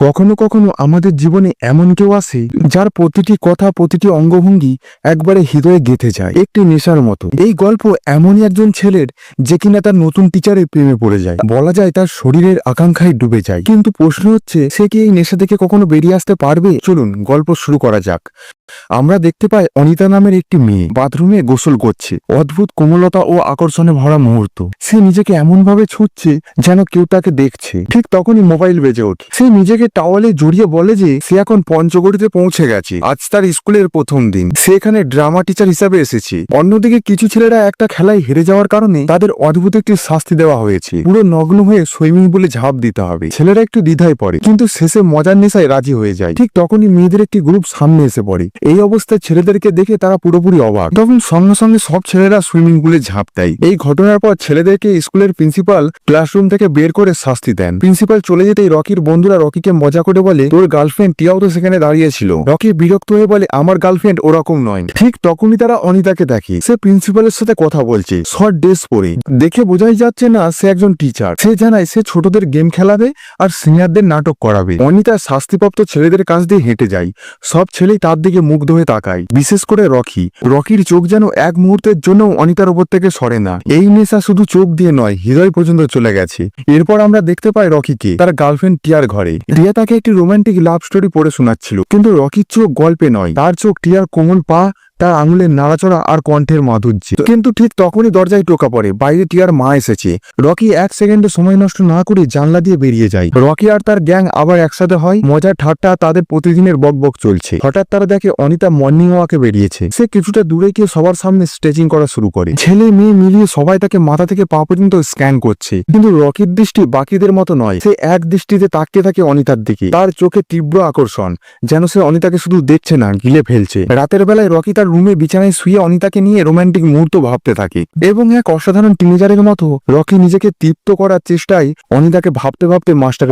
কখনো কখনো আমাদের জীবনে এমন কেউ আসে যার প্রতিটি কথা প্রতিটি অঙ্গভঙ্গি একবারে হৃদয়ে গেঁথে যায় একটি নেশার মতো। এই গল্প এমনই একজন ছেলের যে কিনা তার নতুন টিচারের প্রেমে পড়ে যায়, বলা যায় তার শরীরের আকাঙ্ক্ষায় ডুবে যায়। কিন্তু প্রশ্ন হচ্ছে, সে কি এই নেশা থেকে কখনো বেরিয়ে আসতে পারবে? চলুন গল্প শুরু করা যাক। আমরা দেখতে পাই অনিতা নামের একটি মেয়ে বাথরুমে গোসল করছে। অদ্ভুত কোমলতা ও আকর্ষণে ভরা মুহূর্ত। সে নিজেকে এমন ভাবে ছুঁচ্ছে যেন কেউ তাকে দেখছে। ঠিক তখনই মোবাইল বেজে ওঠে। সে নিজেকে টাওয়ালে জড়িয়ে বলে যে সে এখন পঞ্চগড়িতে পৌঁছে গেছে। আজ তার স্কুলের প্রথম দিন। সে এখানে ড্রামা টিচার হিসাবে এসেছে। অন্যদিকে কিছু ছেলেরা একটা খেলায় হেরে যাওয়ার কারণে তাদের অদ্ভুত একটি শাস্তি দেওয়া হয়েছে। পুরো নগ্ন হয়ে সুইমিং পুলে ঝাঁপ দিতে হবে। ছেলেরা একটু দ্বিধায় পড়ে, কিন্তু শেষে মজার নেশায় রাজি হয়ে যায়। ঠিক তখনই মেয়েদের একটি গ্রুপ সামনে এসে পড়ে। এই অবস্থায় ছেলেদেরকে দেখে তারা পুরোপুরি অবাক। তখন সঙ্গে সঙ্গে সব ছেলেরা সুইমিং পুলে ঝাঁপ দেয়। এই ঘটনার পর ছেলেদেরকে স্কুলের প্রিন্সিপাল ক্লাসরুম থেকে বের করে শাস্তি দেন। প্রিন্সিপাল চলে যেতেই রকির বন্ধুরা রকিকে মজা করে বলে, তোর গার্লফ্রেন্ড টিয়াও তো সেখানে দাঁড়িয়েছিল। রকি বিরক্ত হয়ে বলে, আমার গার্লফ্রেন্ড ওরকম নয়। ঠিক তখনই তারা অনিতাকে দেখে। সে প্রিন্সিপালের সাথে কথা বলছে, শর্ট ড্রেস পরে। দেখে বোঝাই যাচ্ছে না সে একজন টিচার। সে জানায় সে ছোটদের গেম খেলাবে আর সিনিয়রদের নাটক করাবে। অনিতা শাস্তিপ্রাপ্ত ছেলেদের কাছ দিয়ে হেঁটে যায়। সব ছেলেই তার দিকে মুগ্ধ হয়ে তাকায়, বিশেষ করে রকি। রকির চোখ যেন এক মুহূর্তের জন্য অনিতার উপর থেকে সরে না। এই নেশা শুধু চোখ দিয়ে নয়, হৃদয় পর্যন্ত চলে গেছে। এরপর আমরা দেখতে পাই রকিকে তার গার্লফ্রেন্ড টিয়ার ঘরে। টিয়া তাকে একটি রোমান্টিক লাভ স্টোরি পড়ে শোনাচ্ছিল, কিন্তু রকির চোখ গল্পে নয়, তার চোখ টিয়ার কোমল পা, তার আঙুলের নাড়াচড়া আর কণ্ঠের মাধুর্য। কিন্তু ঠিক তখনই দরজায় টোকা পড়ে। বাইরে টিয়ার মা এসেছে। রকি এক সেকেন্ডে সময় নষ্ট না করে জানলা দিয়ে বেরিয়ে যায়। রকি আর তার গ্যাং আবার একসাথে হয়। মজার ঠাট্টা তাদের প্রতিদিনের বকবক চলছে। হঠাৎ তারা দেখে অনিতা মর্নিং ওয়াকে বেরিয়েছে। সে কিছুটা দূরে গিয়ে সবার সামনে স্ট্রেচিং করা শুরু করে। ছেলে মেয়ে মিলিয়ে সবাই তাকে মাথা থেকে পা পর্যন্ত স্ক্যান করছে। কিন্তু রকির দৃষ্টি বাকিদের মতো নয়। সে এক দৃষ্টিতে তাকিয়ে থাকে অনিতার দিকে। তার চোখে তীব্র আকর্ষণ, যেন সে অনিতাকে শুধু দেখছে না, গিলে ফেলছে। রাতের বেলায় রকি তার রুমে বিছানায় শুয়ে অনিতাকে নিয়ে রোমান্টিক মুহূর্ত ভাবতে থাকে এবং এক অসাধারণ টিনেজারের মতো রকি নিজেকে তৃপ্ত করার চেষ্টায় অনিতাকে ভাবতে ভাবতে মাস্টার।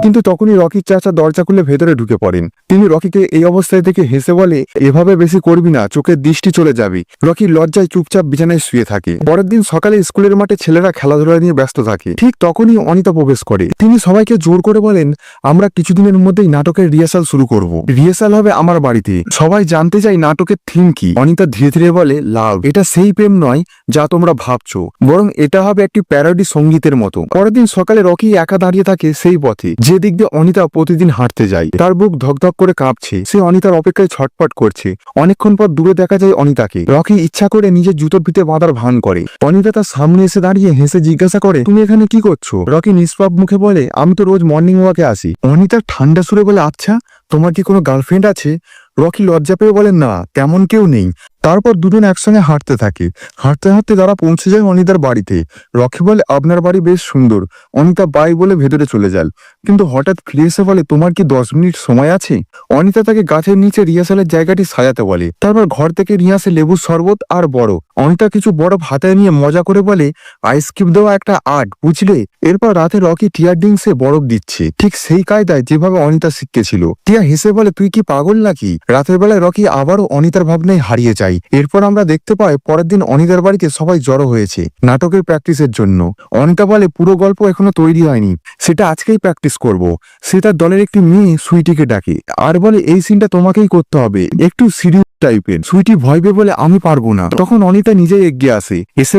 কিন্তু তখনই রকির চাচা দরজা খুলে ভেতরে ঢুকে পড়েন। তিনি রকিকে এই অবস্থায় দেখে হেসে বলে, এভাবে বেশি করবি না, চোখের দৃষ্টি চলে যাবে। রকি লজ্জায় চুপচাপ বিছানায় শুয়ে থাকে। পরের দিন সকালে স্কুলের মাঠে ছেলেরা খেলাধুলা নিয়ে ব্যস্ত থাকে। ঠিক তখনই অনিতা প্রবেশ করে। তিনি সবাইকে জোর করে বলেন, আমরা কিছুদিনের মধ্যেই নাটকের রিহার্সাল শুরু করব। রিহার্সাল হবে আমার বাড়িতে। সবাই জানতে চায় নাটকের থিম কি। অনিতা ধীরে ধীরে বলে, লাভ। এটা সেই প্রেম নয় যা তোমরা ভাবছো, বরং এটা হবে একটি প্যারোডি সঙ্গীতের মতো। পরের দিন সকালে রকি একা দাঁড়িয়ে থাকে সেই পথে যে দিক দিয়ে অনিতা প্রতিদিন হাঁটতে যায়। তার বুক ধকধক করে কাঁপছে। সে অনিতার অপেক্ষায় ছটফট করছে। অনেকক্ষণ পর দূরে দেখা যায় অনিতাকে। রকি ইচ্ছা করে নিজের জুতোর ফিতে বাঁধার ভান করে। অনিতা তার সামনে এসে দাঁড়িয়ে হেসে জিজ্ঞাসা করে, তুমি এখানে কি করছো? রকি নিষ্পাপ মুখে বলে, আমি তো রোজ মর্নিং ওয়াকে আসি। অনিতা ঠান্ডা সুরে বলে, আচ্ছা, তোমার কি কোনো গার্লফ্রেন্ড আছে? রকি লজ্জা পেয়ে বলে, না, তেমন কেউ নেই। তারপর দুজন একসঙ্গে হাঁটতে থাকে। হাঁটতে হাঁটতে তারা পৌঁছে যায় অনিতার বাড়িতে। রকি বলে, আপনার বাড়ি বেশ সুন্দর। অনিতা বাই বলে ভেতরে চলে যায়, কিন্তু হঠাৎ ফিরে এসে বলে, তোমার কি 10 মিনিট সময় আছে? অনিতা তাকে গাছের নিচে রিহার্সালের জায়গাটি সাজাতে বলে। তারপর ঘর থেকে নিয়ে আসে লেবুর শরবত আর বরফ। অনিতা কিছু বরফ হাতে নিয়ে মজা করে বলে, আইসক্রিম দেওয়া একটা আর্ট, বুঝলে? এরপর রাতে রকি টিয়ার ডিংসে বরফ দিচ্ছে, ঠিক সেই কায়দায় যেভাবে অনিতা শিখেছিল। টিয়া হেসে বলে, তুই কি পাগল নাকি? রাতের বেলায় রকি আবারও অনিতার ভাবনায় হারিয়ে যায়। এরপর আমরা দেখতে পাই পরের দিন অনিতার বাড়িতে সবাই জড়ো হয়েছে নাটকের প্র্যাকটিসের জন্য। অনিতা বলে, পুরো গল্প এখনো তৈরি হয়নি, সেটা আজকেই প্র্যাকটিস করব। সে তার দলের একটি মেয়ে সুইটিকে ডাকে আর বলে, এই সিনটা তোমাকেই করতে হবে, একটু সিরিয়াস টাইপের। সুইটি ভয় পেয়ে বলে, আমি পারবো না। তখন অনিতা নিজেই এগিয়ে আসে, এসে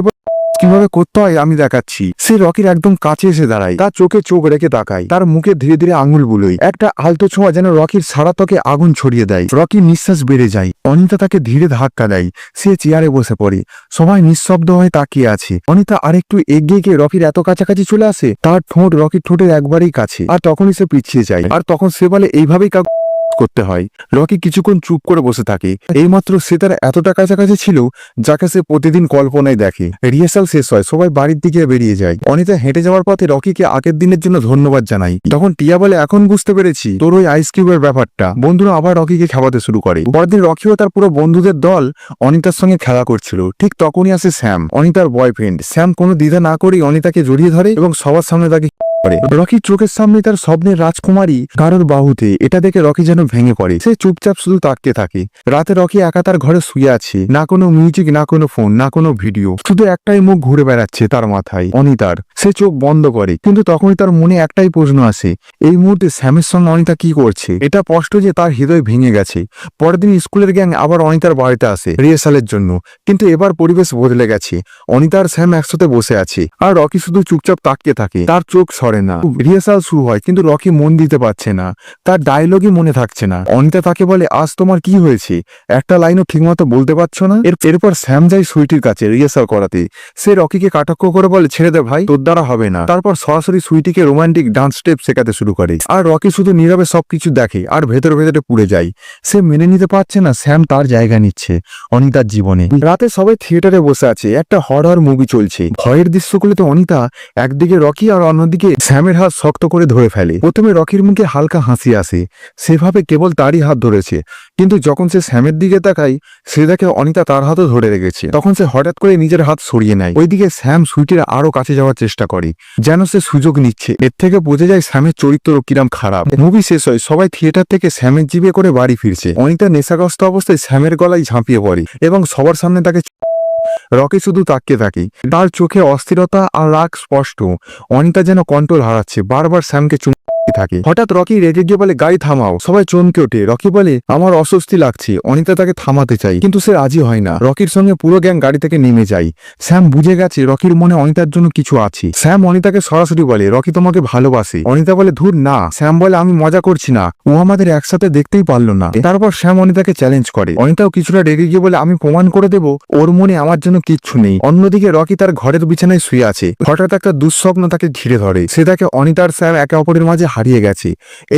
কিভাবে করতে হয় আমি দেখাচ্ছি। সে রকির একদম কাছে এসে দাঁড়ায়, তার চোখে চোখ রেখে তাকায়, তার মুখে ধীরে ধীরে আঙুল বুলোয়। একটা আলতো ছোঁয়া যেন রকির সারা ত্বকে আগুন ছড়িয়ে দেয়। রকির নিঃশ্বাস বেড়ে যায়। অনিতা তাকে ধীরে ধাক্কা দেয়। সে চেয়ারে বসে পড়ে। সবাই নিঃশব্দ হয়ে তাকিয়ে আছে। অনিতা আরেকটু এগিয়ে গিয়ে রকির এত কাছাকাছি চলে আসে, তার ঠোঁট রকির ঠোঁটের একবারেই কাছে। আর তখনই সে পিছিয়ে যায়। আর তখন সে বলে, এইভাবেই করতে হয়। রকি কিছুক্ষণ চুপ করে বসে থাকে। এইমাত্র সে তার এতটা কাছাকাছি ছিল যাকে সে প্রতিদিন কল্পনায় দেখে। রিহার্সাল শেষ হয়, সবাই বাড়ির দিকে বেরিয়ে যায়। অনিতা হেঁটে যাওয়ার পথে রকিকে আগের দিনের জন্য ধন্যবাদ জানাই। তখন টিয়া বলে, এখন বুঝতে পেরেছি তোর ওই আইসক্রিমের ব্যাপারটা। বন্ধুরা আবার রকিকে খাওয়াতে শুরু করে। পরদিন রকিও তার পুরো বন্ধুদের দল অনিতার সঙ্গে খেলা করছিল। ঠিক তখনই আসে শ্যাম, অনিতার বয়ফ্রেন্ড। শ্যাম কোনো দ্বিধা না করেই অনিতাকে জড়িয়ে ধরে এবং সবার সামনে তাকে করে। রকির চোখের সামনে তার স্বপ্নের রাজকুমারী কারোর বাহুতে, এটা দেখে রকি যেন ভেঙে পড়ে। সে চুপচাপ শুধু তাকতে থাকে। রাতে রকি একা তার ঘরে শুয়ে আছে, না কোনো মিউজিক, না কোনো ফোন, না কোনো ভিডিও, শুধু একটাই মুখ ঘুরে বেড়াচ্ছে তার মাথায়, অনিতার। সে চোখ বন্ধ করে, কিন্তু তখনই তার মনে একটাই প্রশ্ন আসে, এই মুহূর্তে স্যামের সঙ্গে অনিতা কি করছে? এটা স্পষ্ট যে তার হৃদয় ভেঙে গেছে। পরের দিন স্কুলের গ্যাং আবার অনিতার বাড়িতে আসে রিহার্সালের জন্য, কিন্তু এবার পরিবেশ বদলে গেছে। অনিতা আর স্যাম একসাথে বসে আছে, আর রকি শুধু চুপচাপ তাকিয়ে থাকে, তার চোখ সরে না। রিহার্সাল শুরু হয়, কিন্তু রকি মন দিতে পারছে না, তার ডায়লগই মনে থাকছে না। অনিতা তাকে বলে, আজ তোমার কি হয়েছে? একটা লাইনও ঠিকমতো বলতে পারছো না? এরপর স্যাম যায় সুইটির কাছে রিহার্সাল করাতে। সে রকিকে কাটাক্ষ করে বলে, ছেড়ে দে ভাই, তোর দ্বারা হবে না। তারপর সরাসরি সুইটিকে রোমান্টিক ডান্স স্টেপ শেখাতে শুরু করে, আর রকি শুধু নীরবে সবকিছু দেখে আর ভেতরে ভেতরে পুড়ে যায়। সে মেনে নিতে পারছে না স্যাম তার জায়গা নিচ্ছে অনিতার জীবনে। রাতে সবাই থিয়েটারে বসে আছে, একটা হরর মুভি চলছে। ভয়ের দৃশ্যগুলোতে অনিতা একদিকে রকি আর অন্যদিকে স্যামের হাত শক্ত করে ধরে ফেলে। প্রথমে রকির মুখে হালকা হাসি আসে, সেভাবে কেবল তারই হাত ধরেছে, কিন্তু যখন সে স্যামের দিকে তাকায়, সে দেখে অনিতা তার হাতও ধরে রেখেছে। তখন সে হঠাৎ করে নিজের হাত সরিয়ে নেয়। ওইদিকে স্যাম সুইটির আরো কাছে যাওয়ার চেষ্টা করে, যেন সে সুযোগ নিচ্ছে। এর থেকে বোঝা যায় স্যামের চরিত্র কিরাম খারাপ। মুভি শেষ হয়, সবাই থিয়েটার থেকে স্যামের জিভে করে বাড়ি ফিরছে। অনিতা নেশাগ্রস্ত অবস্থায় স্যামের গলায় ঝাঁপিয়ে পড়ে এবং সবার সামনে তাকে। রকি শুধু তাকিয়ে থাকে, তার চোখে অস্থিরতা আর রাগ স্পষ্ট। অনিতা যেন কন্ট্রোল হারাচ্ছে, বারবার স্যামকে থাকে। হঠাৎ রকি রেগে গিয়ে বলে, গাড়ি থামাও। সবাই চমকে ওঠে। রকি বলে, আমার অস্বস্তি লাগছে। অনিতা তাকে থামাতে চাই, কিন্তু সে রাজি হয় না। রকির সঙ্গে পুরো গ্যাং গাড়ি থেকে নেমে যায়। স্যাম বুঝে গেছে রকির মনে অনিতার জন্য কিছু আছে। স্যাম অনিতাকে সরাসরি বলে, রকি তোমাকে ভালোবাসে। অনিতা বলে, ধুর না। স্যাম বলে, আমি মজা করছি না, ও আমাদের একসাথে দেখতেই পারলো না। তারপর স্যাম অনিতাকে চ্যালেঞ্জ করে। অনিতাও কিছুটা রেগে গিয়ে বলে, আমি প্রমাণ করে দেব ওর মনে আমার জন্য কিচ্ছু নেই। অন্যদিকে রকি তার ঘরের বিছানায় শুয়ে আছে। হঠাৎ একটা দুঃস্বপ্ন তাকে ঘিরে ধরে। সে তাকে অনিতার স্যাম একে অপরের মাঝে হারিয়ে গেছে।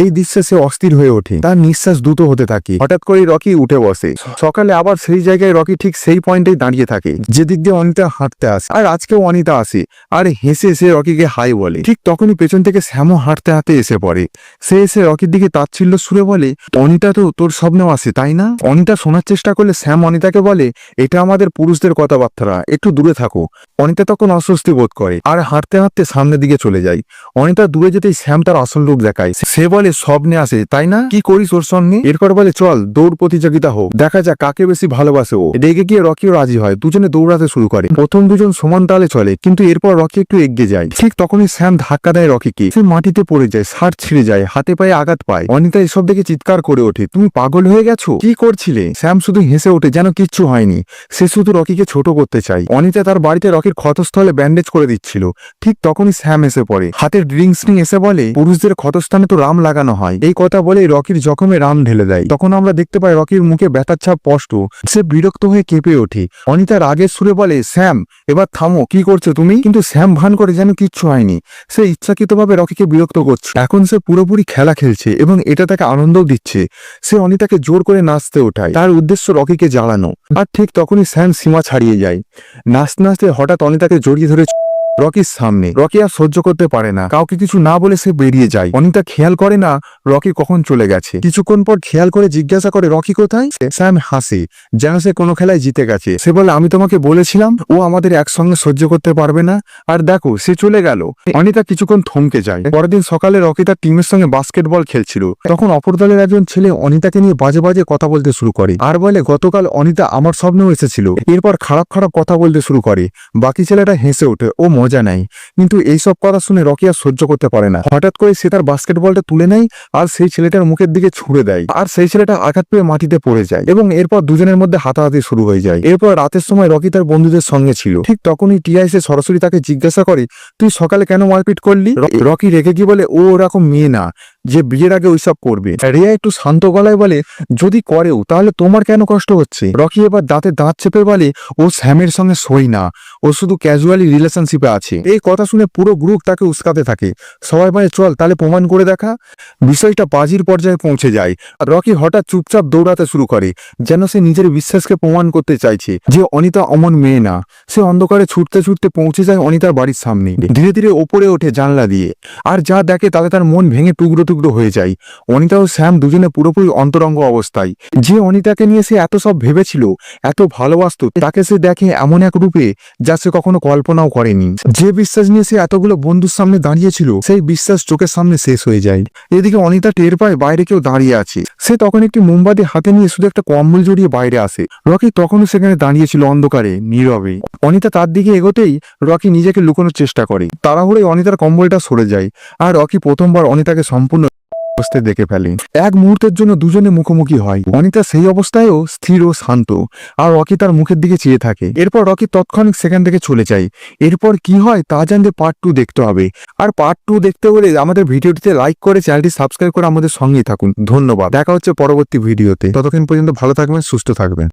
এই দৃশ্যে সে অস্থির হয়ে ওঠে, তার নিঃশ্বাস দ্রুত হতে থাকে। হঠাৎ করে রকি উঠে বসে। সকালে আবার সেই জায়গায় রকি ঠিক সেই পয়েন্টেই দাঁড়িয়ে থাকে যে দিক দিয়ে অনিতা হাঁটতে আসে, আর আজকেও অনিতা আসে আর হেসে এসে রকিকে হাই বলে। ঠিক তখনই পেছন থেকে শ্যামও হাঁটতে হাঁটতে এসে পড়ে। সে এসে রকির দিকে তাচ্ছিল্য সুরে বলে, অনিতা তো তোর স্বপ্নেও আসে তাই না? অনিতা শোনার চেষ্টা করলে শ্যাম অনিতাকে বলে, এটা আমাদের পুরুষদের কথাবার্তা, একটু দূরে থাকো। অনিতা তখন অস্বস্তি বোধ করে আর হাঁটতে হাঁটতে সামনের দিকে চলে যায়। অনিতা দূরে যেতেই শ্যাম তার আসল রূপ দেখায়। সে বলে, স্বপ্নে আসে তাই না? কি করিস ওর সঙ্গে? এরপর বলে, চল দৌড় প্রতিযোগিতা হোক, দেখা যাক কাকে বেশি ভালোবাসে ও। রেগে গিয়ে রকিও রাজি হয়। দুজনে দৌড়াতে শুরু করে। প্রথম দুজন সমান তালে চলে, কিন্তু এরপর রকি একটু এগিয়ে যায়। ঠিক তখনই শ্যাম ধাক্কা দেয় রকিকে। সে মাটিতে পড়ে যায়, শার্ট ছিঁড়ে যায়, হাতে পায়ে আঘাত পায়। অনিতা এসব দেখে চিৎকার করে ওঠে, তুমি পাগল হয়ে গেছো? কি করছিলে? শ্যাম শুধু হেসে ওঠে, যেন কিচ্ছু হয়নি। সে শুধু রকিকে ছোট করতে চায়। অনিতা তার বাড়িতে রকির ক্ষতস্থলে ব্যান্ডেজ করে দিচ্ছিল। ঠিক তখনই শ্যাম এসে পড়ে, হাতের ড্রিঙ্কস নিয়ে এসে বলে, পুরুষদের ক্ষতস্থানে তো রাম লাগানো হয়। এই কথা বলে রকির জখমে রাম ঢেলে দেয়। তখন আমরা দেখতে পাই রকির মুখে ব্যথার ছাপ স্পষ্ট। সে বিরক্ত হয়ে কেঁপে ওঠে। অনিতা রাগের সুরে বলে, শ্যাম এবার থামো, কি করছো তুমি? কিন্তু শ্যাম ভান করে যেন কিচ্ছু হয়নি। সে ইচ্ছাকৃতভাবে রকিকে বিরক্ত করছে। এখন সে পুরোপুরি খেলা খেলছে এবং এটা তাকে আনন্দও দিচ্ছে। সে অনিতাকে জোর করে নাচতে ওঠায়, তার উদ্দেশ্য রকিকে জ্বালানো। আর ঠিক তখনই শ্যাম সীমা ছাড়িয়ে যায়। নাচতে নাচতে হঠাৎ অনিতাকে জড়িয়ে ধরে রকির সামনে। রকি আর সহ্য করতে পারে না, কাউকে কিছু না বলে সে বেরিয়ে যায়। অনিতা খেয়াল করে না রকি কখন চলে গেছে। কিছুক্ষণ পর খেয়াল করে জিজ্ঞাসা করে, রকি কোথায়? স্যাম হাসে, যেন সে কোনো খেলায় জিতে গেছে। সে বলে, আমি তোমাকে বলেছিলাম ও আমাদের একসঙ্গে সহ্য করতে পারবে না, আর দেখো সে চলে গেল। অনিতা কিছুক্ষণ থমকে যায়। পরের দিন সকালে রকি তার টিমের সঙ্গে বাস্কেটবল খেলছিল। তখন অপর দলের একজন ছেলে অনিতাকে নিয়ে বাজে বাজে কথা বলতে শুরু করে, আর বলে, গতকাল অনিতা আমার স্বপ্নেও এসেছিল। এরপর খারাপ খারাপ কথা বলতে শুরু করে। বাকি ছেলেটা হেসে ওঠে, ও মজা নেয়। কিন্তু এইসব কথা শুনে রকি আর সহ্য করতে পারে না। হঠাৎ করে সে তার বাস্কেটবলটা তুলে নেয় আর সেই ছেলেটার মুখের দিকে ছুঁড়ে দেয়, আর সেই ছেলেটা আঘাত পেয়ে মাটিতে পড়ে যায় এবং এরপর দুজনের মধ্যে হাতাহাতি শুরু হয়ে যায়। এরপর রাতের সময় রকি তার বন্ধুদের সঙ্গে ছিল। ঠিক তখনই টিয়া এসে সরাসরি তাকে জিজ্ঞাসা করে, তুই সকালে কেন মারপিট করলি? রকি রেগে গিয়ে বলে, ও ওরকম মেয়ে না যে বিয়ের আগে ওইসব করবে। রিয়া একটু শান্ত গলায় বলে, যদি করেও তাহলে তোমার কেন কষ্ট হচ্ছে? রকি এবার দাঁতে দাঁত চেপে বলে, ও স্যামের সঙ্গে সই না, ও শুধু ক্যাজুয়ালি রিলেশনশিপে আছে। এই কথা শুনে পুরো গ্রুপ তাকে উস্কাতে থাকে। সবাই বলে, চল তাহলে প্রমাণ করে দেখা। বিষয়টা বাজির পর্যায়ে পৌঁছে যায়। রকি হঠাৎ চুপচাপ দৌড়াতে শুরু করে, যেন সে নিজের বিশ্বাসকে প্রমাণ করতে চাইছে যে অনিতা অমন মেয়ে না। সে অন্ধকারে ছুটতে ছুটতে পৌঁছে যায় অনিতার বাড়ির সামনে। ধীরে ধীরে ওপরে ওঠে জানলা দিয়ে, আর যা দেখে তাতে তার মন ভেঙে টুকরো টুকরো হয়ে যায়। অনিতা ও শ্যাম দুজনে পুরোপুরি অন্তরঙ্গ অবস্থায়। যে অনিতাকে নিয়ে সে এত সব ভেবেছিল, এত ভালোবাসত, তাকে সে দেখে এমন এক রূপে যা সে কখনো কল্পনাও করেনি। যে বিশ্বাস নিয়ে সে এতগুলো বন্ধুর সামনে দাঁড়িয়েছিল সেই বিশ্বাস চোখের সামনে শেষ হয়ে যায়। এদিকে অনিতা টের পায় বাইরে কেউ দাঁড়িয়ে আছে। সে তখন একটি মোমবাতি হাতে নিয়ে শুধু একটা কম্বল জড়িয়ে বাইরে আসে। রকি তখনও সেখানে দাঁড়িয়েছিল অন্ধকারে নীরবে। অনিতা তার দিকে এগোতেই রকি নিজেকে লুকানোর চেষ্টা করে। তাড়াহুড়োয় অনিতার কম্বলটা সরে যায় আর রকি প্রথমবার অনিতাকে সম্পূর্ণ অবস্থায় দেখে ফেলে। এক মুহূর্তের জন্য দুজনে মুখোমুখি হয়। অনিতা সেই অবস্থায়ও স্থির ও শান্ত, আর রকি তার মুখের দিকে চেয়ে থাকে। এরপর রকি তৎক্ষণিক সেখান থেকে চলে যায়। এরপর কি হয় তা জানতে পার্ট 2 দেখতে হবে। আর পার্ট 2 দেখতে হলে আমাদের ভিডিওটিতে লাইক করে চ্যানেলটি সাবস্ক্রাইব করে আমাদের সঙ্গেই থাকুন। ধন্যবাদ। দেখা হচ্ছে পরবর্তী ভিডিওতে। ততক্ষণ পর্যন্ত ভালো থাকবেন, সুস্থ থাকবেন।